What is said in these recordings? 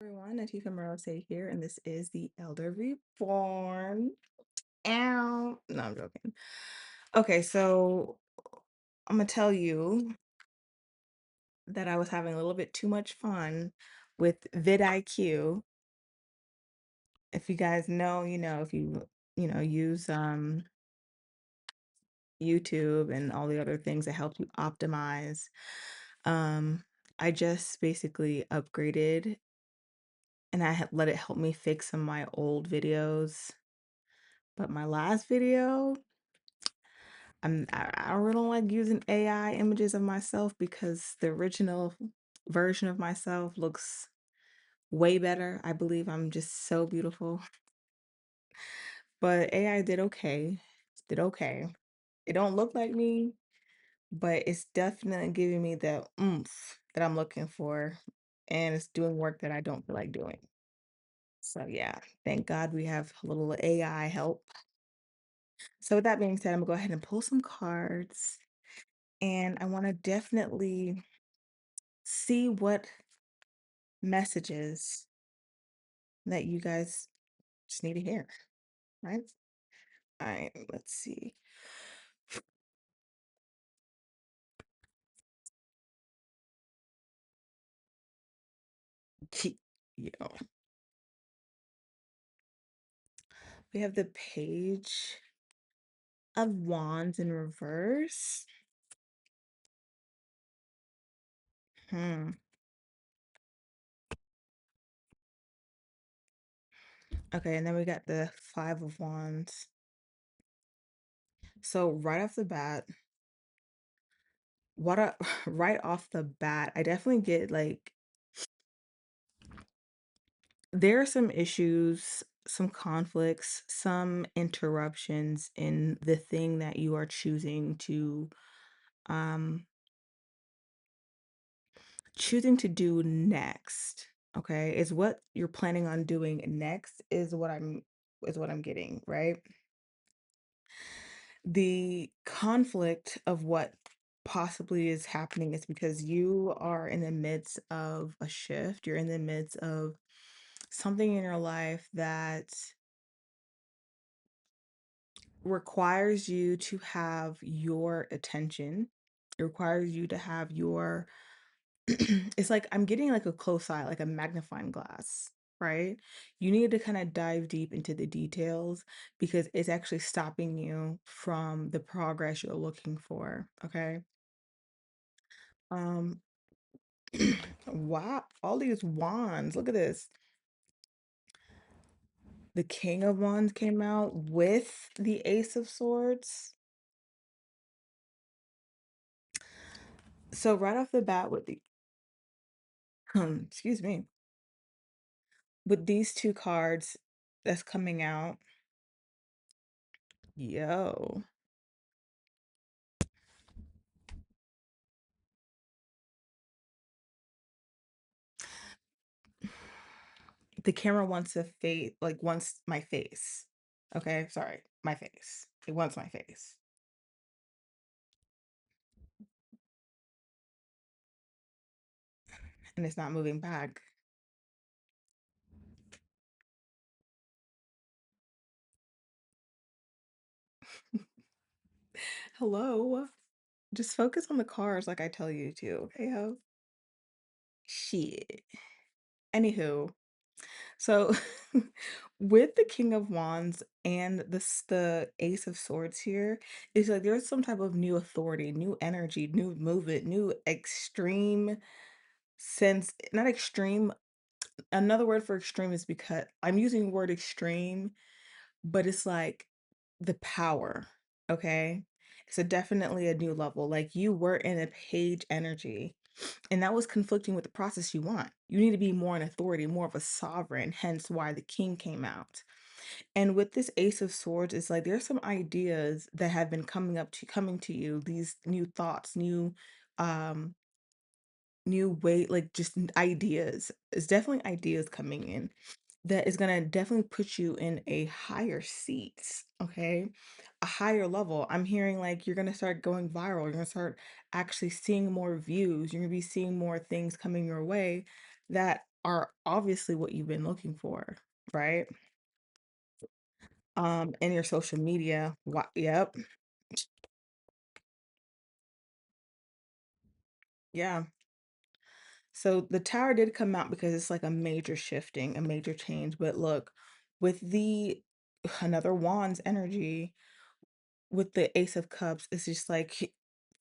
Everyone, Nathifa Morosé here, and this is the Elder Reborn. Ow. No, I'm joking. Okay, so I'm gonna tell you that I was having a little bit too much fun with vidIQ. If you guys know, if you use YouTube and all the other things that help you optimize. Um, I just basically upgraded and I had let it help me fix some of my old videos. But my last video, I really don't like using AI images of myself because the original version of myself looks way better. I believe I'm just so beautiful. But AI did okay. Did okay. It don't look like me, but it's definitely giving me the oomph that I'm looking for. And it's doing work that I don't feel like doing. So yeah, thank God we have a little AI help. So with that being said, I'm gonna go ahead and pull some cards. And I want to definitely see what messages that you guys just need to hear, right? All right, let's see. Yo, we have the Page of Wands in reverse. Hmm. Okay, and then we got the Five of Wands. So right off the bat, right off the bat, I definitely get like there are some issues, some conflicts, some interruptions in the thing that you are um choosing to do next. Okay? Is what you're planning on doing next is what I'm getting, right? The conflict of what possibly is happening is because you are in the midst of a shift. You're in the midst of something in your life that requires you to have your attention. It requires you to have your it's like I'm getting like a close eye, like a magnifying glass, right? You need to kind of dive deep into the details because it's actually stopping you from the progress you're looking for, okay? Um wow, all these wands. Look at this. The King of Wands came out with the Ace of Swords. So right off the bat with the excuse me, with these two cards that's coming out, yo, the camera wants a face, like wants my face. Okay, sorry, my face. It wants my face. And it's not moving back. Hello. Just focus on the cars like I tell you to, okay, ho? Shit. Anywho, so with the King of Wands and the Ace of Swords here, it's like there's some type of new authority, new energy, new movement, new extreme sense, not extreme. Another word for extreme is because I'm using the word extreme, but it's like the power, okay? So definitely a new level. Like you were in a page energy, and that was conflicting with the process you want. You need to be more in authority, more of a sovereign, hence why the king came out. And with this Ace of Swords, it's like there's some ideas that have been coming to you, these new thoughts, um new way, like just ideas. It's definitely ideas coming in that is gonna definitely put you in a higher seat, okay? A higher level. I'm hearing like you're gonna start going viral. You're gonna start actually seeing more views. You're gonna be seeing more things coming your way that are obviously what you've been looking for, right? In your social media. Yep. Yeah. So the tower did come out because it's like a major shifting, a major change. But look, with the another wand's energy, with the Ace of Cups, it's just like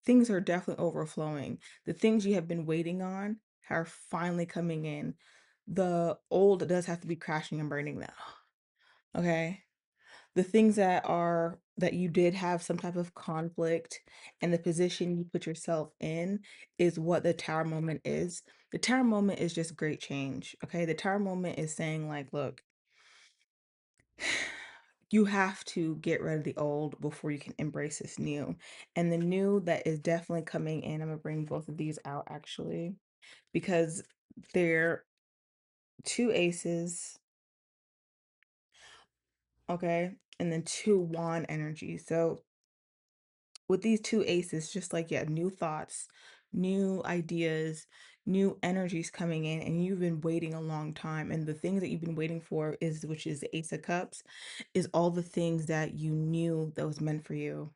things are definitely overflowing. The things you have been waiting on are finally coming in. The old does have to be crashing and burning now. Okay. The things that you did have some type of conflict, and the position you put yourself in is what the tower moment is. The tower moment is just great change. Okay. The tower moment is saying, like, look, you have to get rid of the old before you can embrace this new. And the new that is definitely coming in, I'm gonna bring both of these out actually, because they're two aces, okay, and then two wand energy. So with these two aces, just like, yeah, new thoughts, new ideas, new energies coming in, and you've been waiting a long time. And the things that you've been waiting for is, which is the Ace of Cups, is all the things that you knew that was meant for you.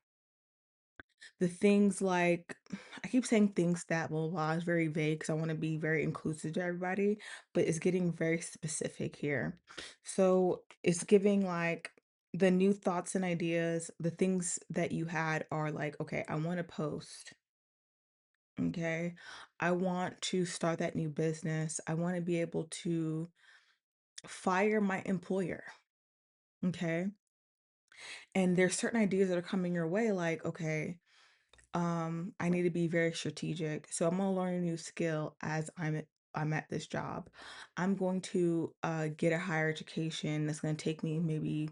The things like, I keep saying things that, well, wow, it's very vague because I want to be very inclusive to everybody, but it's getting very specific here. So it's giving like the new thoughts and ideas, the things that you had are like, okay, I want to post. Okay. I want to start that new business. I want to be able to fire my employer. Okay. And there's certain ideas that are coming your way, like, okay, I need to be very strategic. So I'm gonna learn a new skill as I'm at this job. I'm going to get a higher education that's gonna take me maybe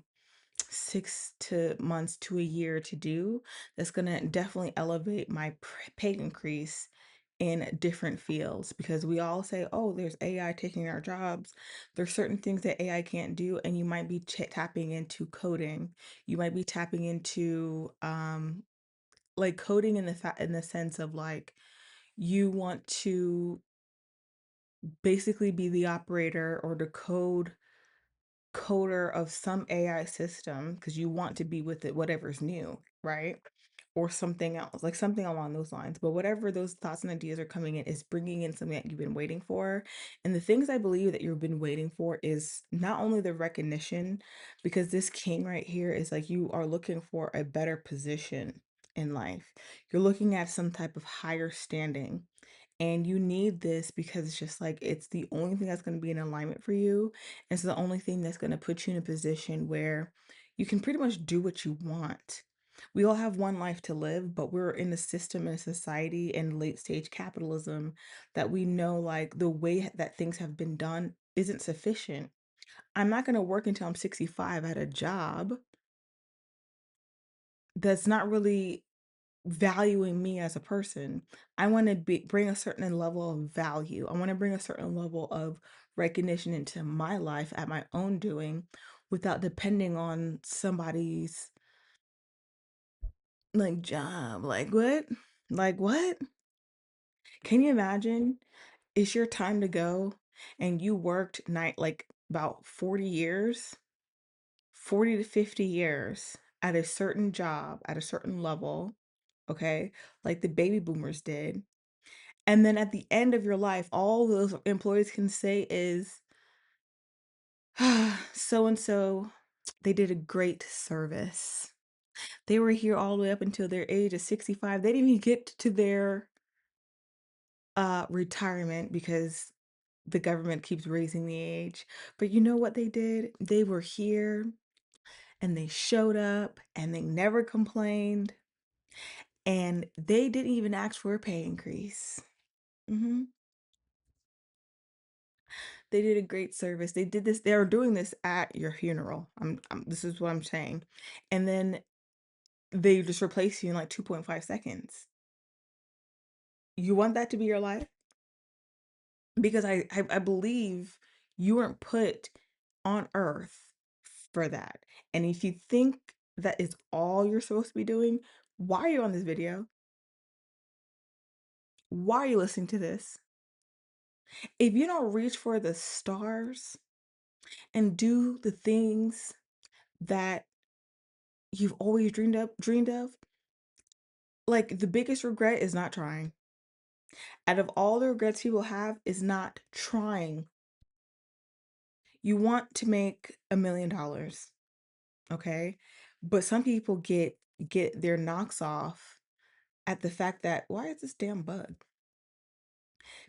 6 to months to a year to do. That's gonna definitely elevate my pay increase in different fields, because we all say, oh, there's AI taking our jobs. There's certain things that AI can't do, and you might be tapping into coding. You might be tapping into like coding in in the sense of like you want to basically be the operator or the coder of some AI system because you want to be with it, whatever's new, right? Or something else, like something along those lines. But whatever those thoughts and ideas are coming in is bringing in something that you've been waiting for. And the things I believe that you've been waiting for is not only the recognition, because this king right here is like you are looking for a better position in life. You're looking at some type of higher standing. And you need this because it's just like it's the only thing that's going to be in alignment for you. It's the only thing that's going to put you in a position where you can pretty much do what you want. We all have one life to live, but we're in a system and a society and late stage capitalism that we know like the way that things have been done isn't sufficient. I'm not going to work until I'm 65 at a job that's not really valuing me as a person. I want to bring a certain level of value. I want to bring a certain level of recognition into my life at my own doing without depending on somebody's like job. Like what? Like what? Can you imagine? It's your time to go and you worked night like about 40 years, 40 to 50 years at a certain job, at a certain level, okay? Like the baby boomers did. And then at the end of your life, all those employees can say is, so and so, they did a great service. They were here all the way up until their age of 65. They didn't even get to their retirement because the government keeps raising the age. But you know what they did? They were here and they showed up and they never complained and they didn't even ask for a pay increase. Mhm. They did a great service. They did this. They were doing this at your funeral. This is what I'm saying. And then they just replace you in like 2.5 seconds. You want that to be your life? Because I believe you weren't put on earth for that. And if you think that is all you're supposed to be doing, why are you on this video? Why are you listening to this? If you don't reach for the stars and do the things that you've always dreamed of, like the biggest regret is not trying. Out of all the regrets people have is not trying. You want to make $1 million, okay? But some people get their knocks off at the fact that why is this damn bug?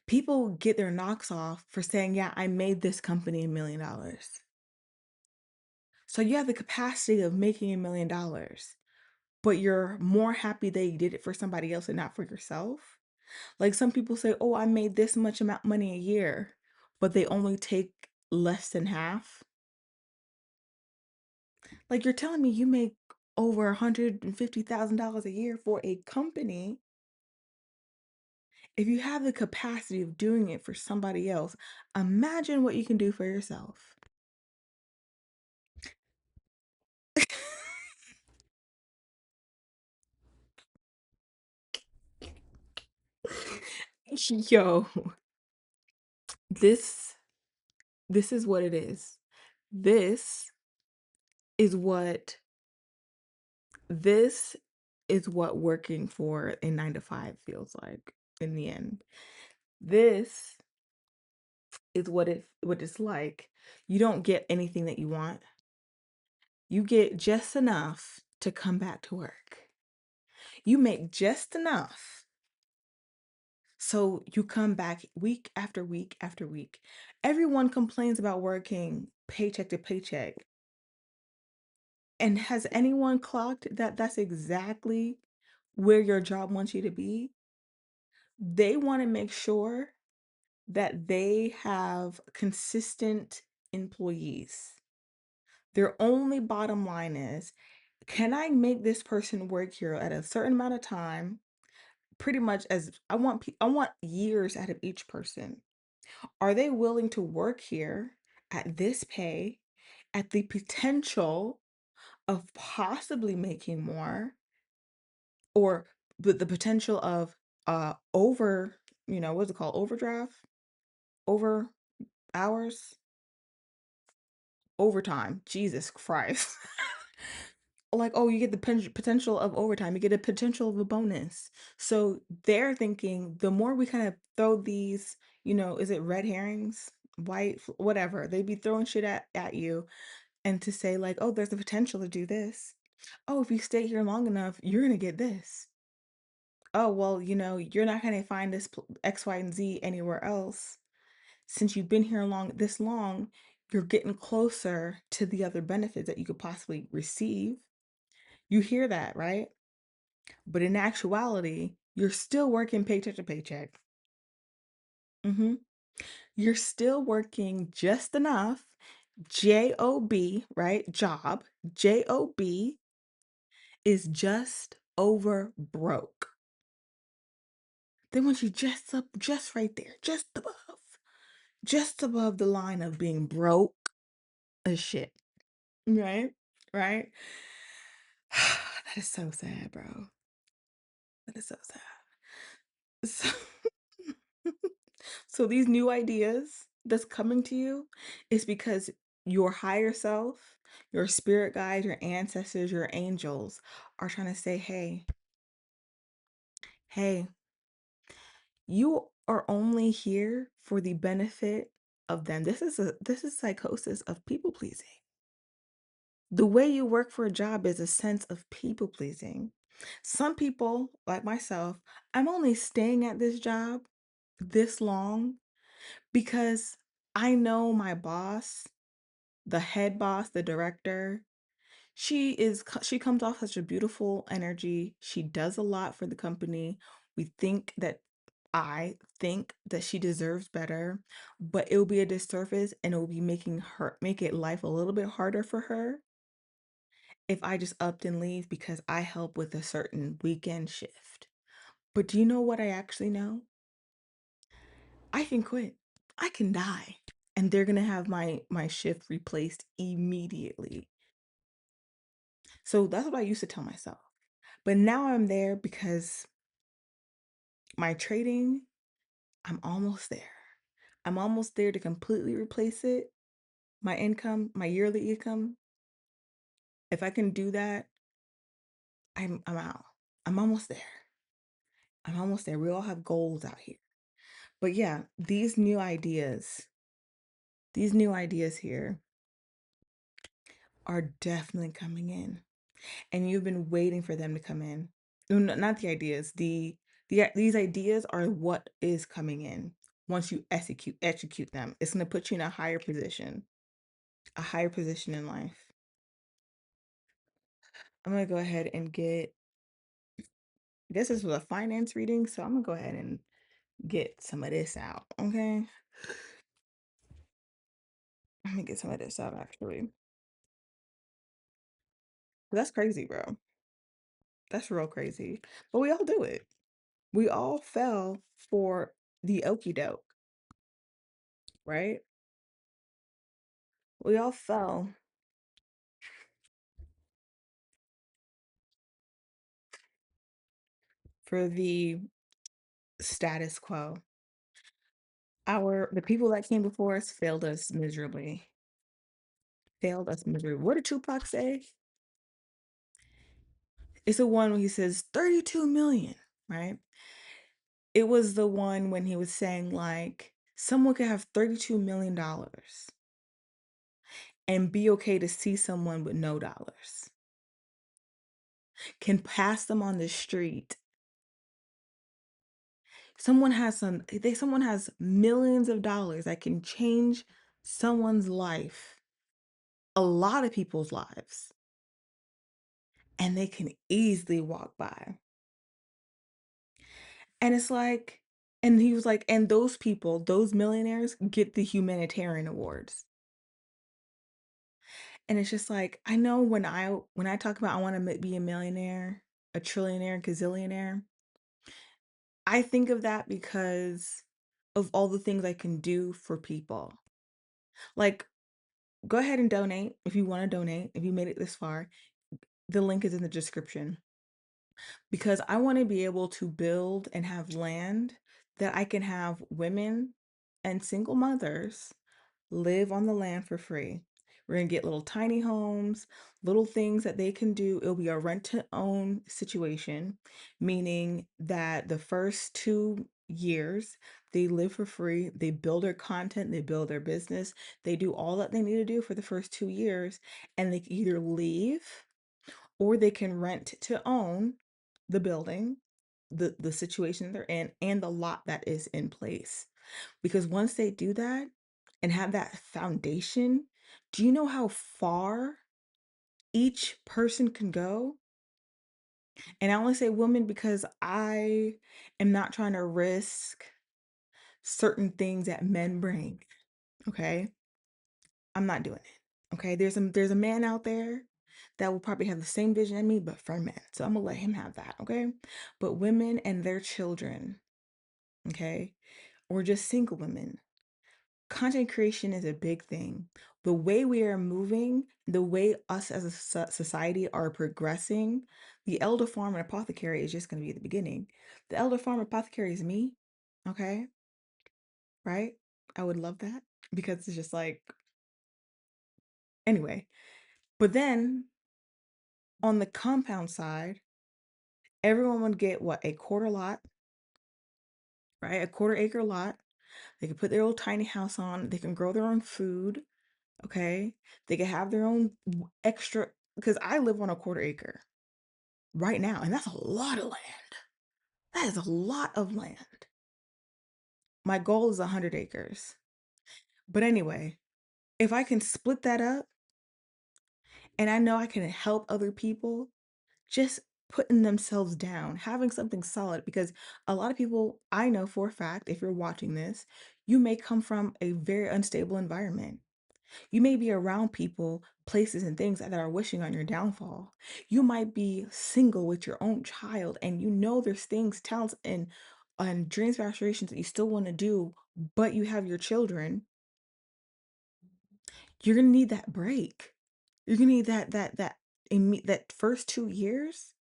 People get their knocks off for saying, "Yeah, I made this company $1 million." So you have the capacity of making $1 million, but you're more happy that you did it for somebody else and not for yourself. Like some people say, "Oh, I made this much amount money a year," but they only take less than half. Like you're telling me you make over $150,000 a year for a company. If you have the capacity of doing it for somebody else, imagine what you can do for yourself. Yo, this this is what it is. This is what this is what working for a 9 to 5 feels like in the end. This is what it's like. You don't get anything that you want. You get just enough to come back to work. You make just enough so you come back week after week after week. Everyone complains about working paycheck to paycheck. And has anyone clocked that that's exactly where your job wants you to be? They want to make sure that they have consistent employees. Their only bottom line is, can I make this person work here at a certain amount of time? Pretty much as I want years out of each person. Are they willing to work here at this pay, at the potential of possibly making more, or the potential of over, what's it called? Overdraft? Over hours? Overtime. Jesus Christ. Like, oh, you get the potential of overtime, you get a potential of a bonus. So they're thinking the more we kind of throw these, is it red herrings, whatever, they be throwing shit at you, and to say like, oh, there's the potential to do this. Oh, if you stay here long enough, you're gonna get this. Oh, well, you're not gonna find this X, Y, and Z anywhere else. Since you've been here this long, you're getting closer to the other benefits that you could possibly receive. You hear that, right? But in actuality, you're still working paycheck to paycheck. hmm You're still working just enough, job, right? Job, job is just over broke. They want you just right there, just above the line of being broke as shit. Right? Right? That is so sad, bro. That is so sad. So, so these new ideas that's coming to you is because your higher self, your spirit guides, your ancestors, your angels are trying to say, hey, hey, you are only here for the benefit of them. This is psychosis of people pleasing. The way you work for a job is a sense of people pleasing. Some people, like myself, I'm only staying at this job this long because I know my boss, the head boss, the director, she comes off such a beautiful energy. She does a lot for the company. We think that I think that she deserves better, but it will be a disservice and it will be make it life a little bit harder for her if I just upped and leave because I help with a certain weekend shift. But do you know what I actually know? I can quit. I can die. And they're going to have my shift replaced immediately. So that's what I used to tell myself. But now I'm there because my trading, I'm almost there. I'm almost there to completely replace it, my income, my yearly income. If I can do that, I'm out. I'm almost there. I'm almost there. We all have goals out here. But yeah, these new ideas here are definitely coming in. And you've been waiting for them to come in. No, not the ideas. These ideas are what is coming in once you execute them. It's going to put you in a higher position in life. I'm going to go ahead and this is a finance reading, so I'm going to go ahead and get some of this out, okay? Let me get some of this out actually. That's crazy, bro. That's real crazy. But we all do it. We all fell for the okie doke, right? We all fell for the status quo. The people that came before us failed us miserably. Failed us miserably. What did Tupac say? It's the one when he says 32 million, right? It was the one when he was saying like someone could have $32 million and be okay to see someone with no dollars. Can pass them on the street. Someone has millions of dollars that can change someone's life, a lot of people's lives, and they can easily walk by. And it's like, and he was like, and those people, those millionaires get the humanitarian awards. And it's just like, I know when I talk about I want to be a millionaire, a trillionaire, gazillionaire, I think of that because of all the things I can do for people. Like, go ahead and donate if you want to donate, if you made it this far. The link is in the description. Because I want to be able to build and have land that I can have women and single mothers live on the land for free. We're going to get little tiny homes, little things that they can do. It'll be a rent to own situation, meaning that the first 2 years they live for free, they build their content, they build their business, they do all that they need to do for the first 2 years, and they can either leave or they can rent to own the building, the situation they're in, and the lot that is in place. Because once they do that and have that foundation, do you know how far each person can go? And I only say women because I am not trying to risk certain things that men bring. Okay. I'm not doing it. Okay. There's a man out there that will probably have the same vision as me, but for men. So I'm gonna let him have that. Okay. But women and their children, okay, or just single women, content creation is a big thing. The way we are moving, the way us as a society are progressing, the elder farm and apothecary is just going to be the beginning. The elder farm apothecary is me, okay? Right? I would love that because it's just like, anyway. But then on the compound side, everyone would get what? A quarter lot, right? A quarter acre lot. They can put their little tiny house on. They can grow their own food. Okay. They can have their own extra, because I live on a quarter acre right now, and that's a lot of land. That is a lot of land. My goal is 100 acres. But anyway, if I can split that up and I know I can help other people, just putting themselves down, having something solid, because a lot of people I know for a fact, if you're watching this, you may come from a very unstable environment. You may be around people, places, and things that are wishing on your downfall. You might be single with your own child, and you know there's things, talents, and dreams, and aspirations that you still want to do, but you have your children. You're gonna need that break. You're gonna need that first 2 years.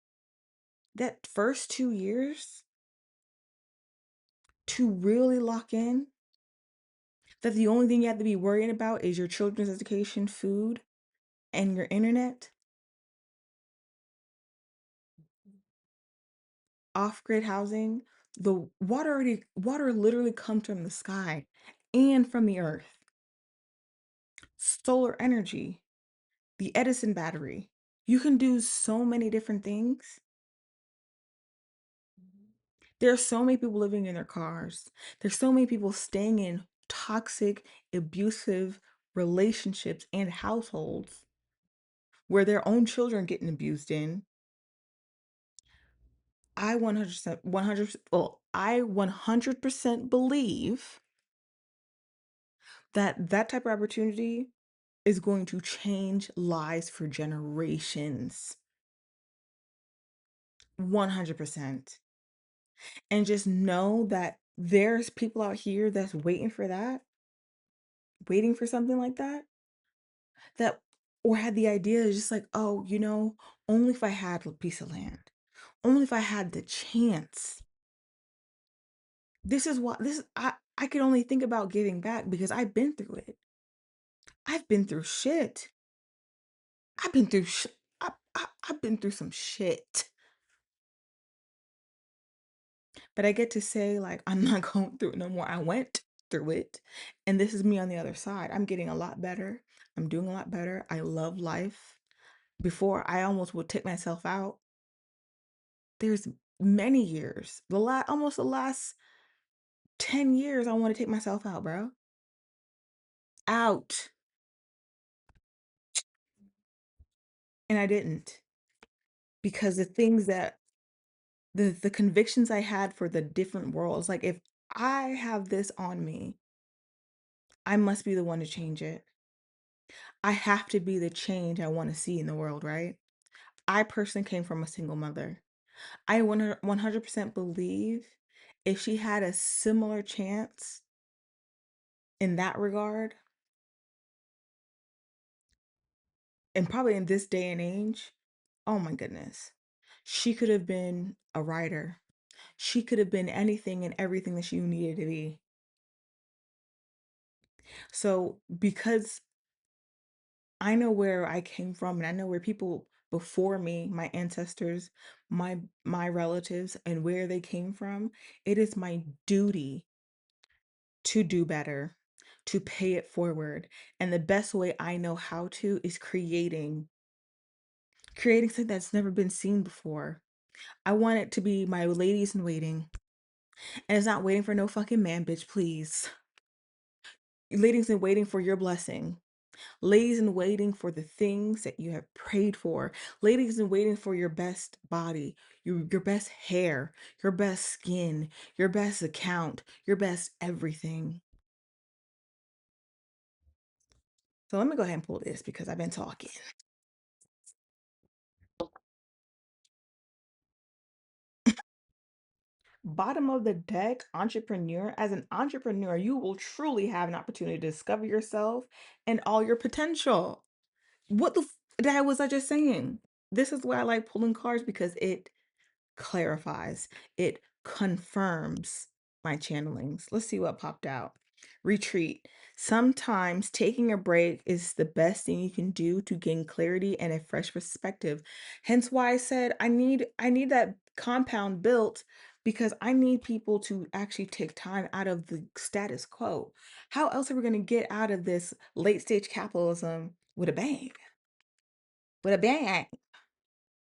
That first 2 years to really lock in That the only thing you have to be worrying about is your children's education, food, and your internet, off-grid housing. The water literally comes from the sky and from the earth. Solar energy, the Edison battery. You can do so many different things. There are so many people living in their cars. There's so many people staying in toxic, abusive relationships and households where their own children getting abused in. I 100%, 100%, well, I 100% believe that that type of opportunity is going to change lives for generations. 100%. And just know that there's people out here that's waiting for that, waiting for something like that, that or had the idea is just like, oh, only if I had a piece of land, only if I had the chance. This is what this I could only think about giving back because I've been through it. I've been through shit. I've been through sh- I've been through some shit. But I get to say like I'm not going through it no more. I went through it and this is me on the other side. I'm getting a lot better. I'm doing a lot better. I love life. Before I almost would take myself out. There's many years. Almost the last 10 years I want to take myself out, bro. Out. And I didn't because the things that the convictions I had for the different worlds, like if I have this on me, I must be the one to change it. I have to be the change I want to see in the world, right? I personally came from a single mother. I 100% believe if she had a similar chance in that regard, and probably in this day and age, oh my goodness, she could have been a writer. She could have been anything and everything that she needed to be. So, because I know where I came from and I know where people before me, my ancestors, my relatives and where they came from, it is my duty to do better, to pay it forward. And the best way I know how to is creating something that's never been seen before. I want it to be my ladies in waiting. And it's not waiting for no fucking man, bitch, please. Ladies in waiting for your blessing. Ladies in waiting for the things that you have prayed for. Ladies in waiting for your best body, your best hair, your best skin, your best account, your best everything. So let me go ahead and pull this because I've been talking. Bottom of the deck entrepreneur. As an entrepreneur, you will truly have an opportunity to discover yourself and all your potential. What the that was I just saying? This is why I like pulling cards because it clarifies, it confirms my channelings. Let's see what popped out. Retreat. Sometimes taking a break is the best thing you can do to gain clarity and a fresh perspective. Hence why I said I need that compound built because I need people to actually take time out of the status quo. How else are we going to get out of this late stage capitalism with a bang? With a bang.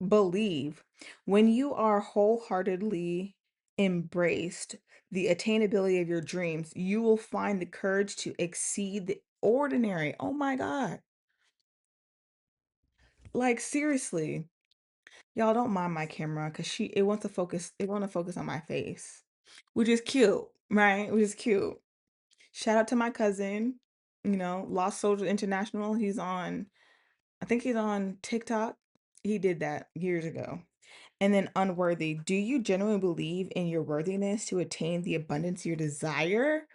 Believe when you are wholeheartedly embraced the attainability of your dreams, you will find the courage to exceed the ordinary. Oh my God. Like seriously, y'all don't mind my camera because it wants to focus on my face. Which is cute, right? Which is cute. Shout out to my cousin, Lost Soldier International. I think he's on TikTok. He did that years ago. And then unworthy. Do you genuinely believe in your worthiness to attain the abundance you desire?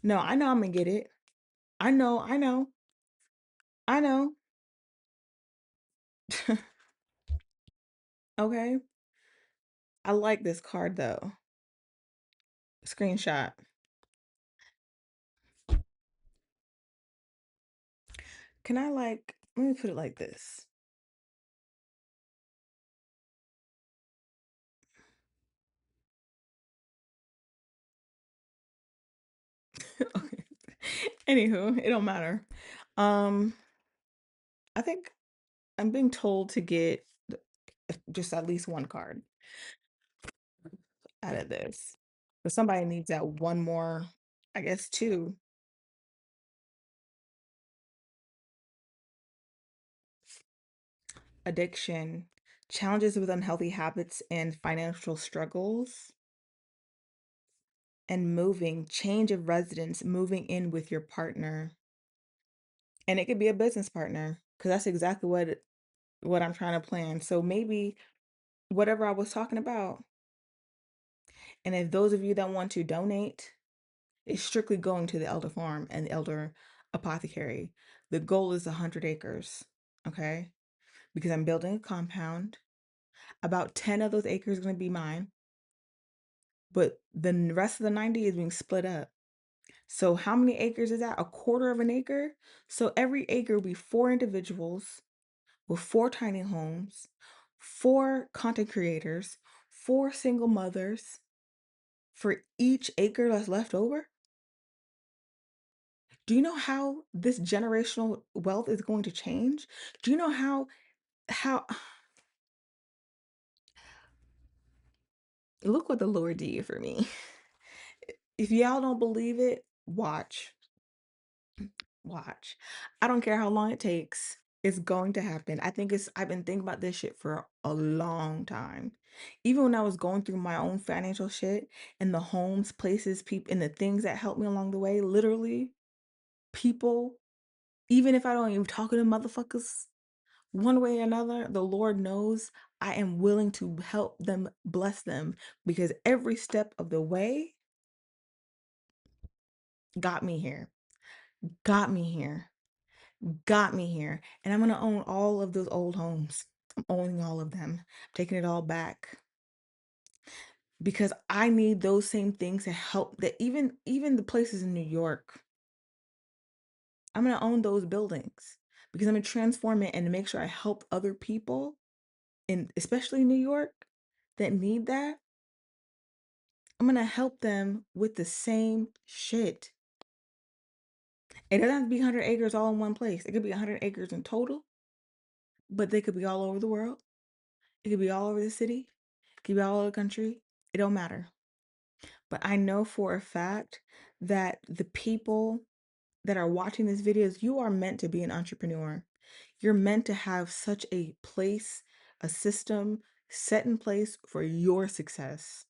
No, I know I'm gonna get it. I know. Okay. I like this card though. Screenshot. Can I like, let me put it like this. Okay. Anywho, it don't matter. Um, I think I'm being told to get just at least one card out of this. But somebody needs that one more, I guess two. Addiction, challenges with unhealthy habits and financial struggles, and moving, change of residence, moving in with your partner. And it could be a business partner, because that's exactly what I'm trying to plan. So maybe whatever I was talking about, and if those of you that want to donate, it's strictly going to the Elder Farm and the Elder Apothecary. The goal is 100 acres, okay? Because I'm building a compound. About 10 of those acres are going to be mine, but the rest of the 90 is being split up. So how many acres is that? A quarter of an acre? So every acre will be four individuals with four tiny homes, four content creators, four single mothers for each acre that's left over. Do you know how this generational wealth is going to change? Do you know how look what the Lord did for me? If y'all don't believe it, watch. Watch. I don't care how long it takes. It's going to happen. I've been thinking about this shit for a long time. Even when I was going through my own financial shit and the homes, places, people, and the things that helped me along the way, literally, people, even if I don't even talk to them motherfuckers, one way or another, the Lord knows I am willing to help them, bless them, because every step of the way got me here, got me here, got me here. And I'm going to own all of those old homes. I'm owning all of them, taking it all back because I need those same things to help that even the places in New York. I'm going to own those buildings because I'm going to transform it and make sure I help other people in especially New York that need that. I'm going to help them with the same shit. It doesn't have to be 100 acres all in one place. It could be 100 acres in total, but they could be all over the world. It could be all over the city. It could be all over the country. It don't matter. But I know for a fact that the people that are watching these videos, you are meant to be an entrepreneur. You're meant to have such a place, a system set in place for your success.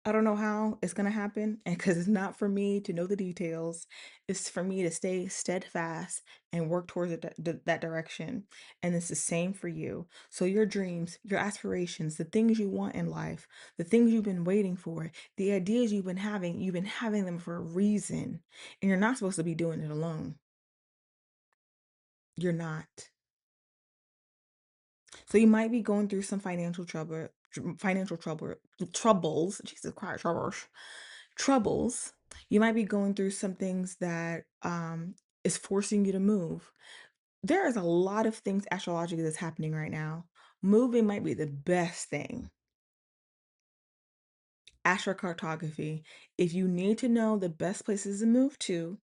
I don't know how it's going to happen, and because it's not for me to know the details, it's for me to stay steadfast and work towards that direction. And it's the same for you. So your dreams, your aspirations, the things you want in life, the things you've been waiting for, the ideas you've been having them for a reason. And you're not supposed to be doing it alone. You're not. So you might be going through some troubles, Jesus Christ, troubles. You might be going through some things that is forcing you to move. There is a lot of things astrologically that's happening right now. Moving might be the best thing. Astrocartography. If you need to know the best places to move to,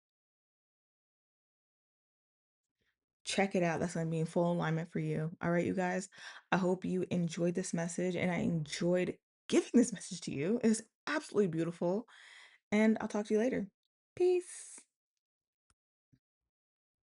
check it out. That's going to be in full alignment for you. All right, you guys. I hope you enjoyed this message and I enjoyed giving this message to you. It was absolutely beautiful. And I'll talk to you later. Peace.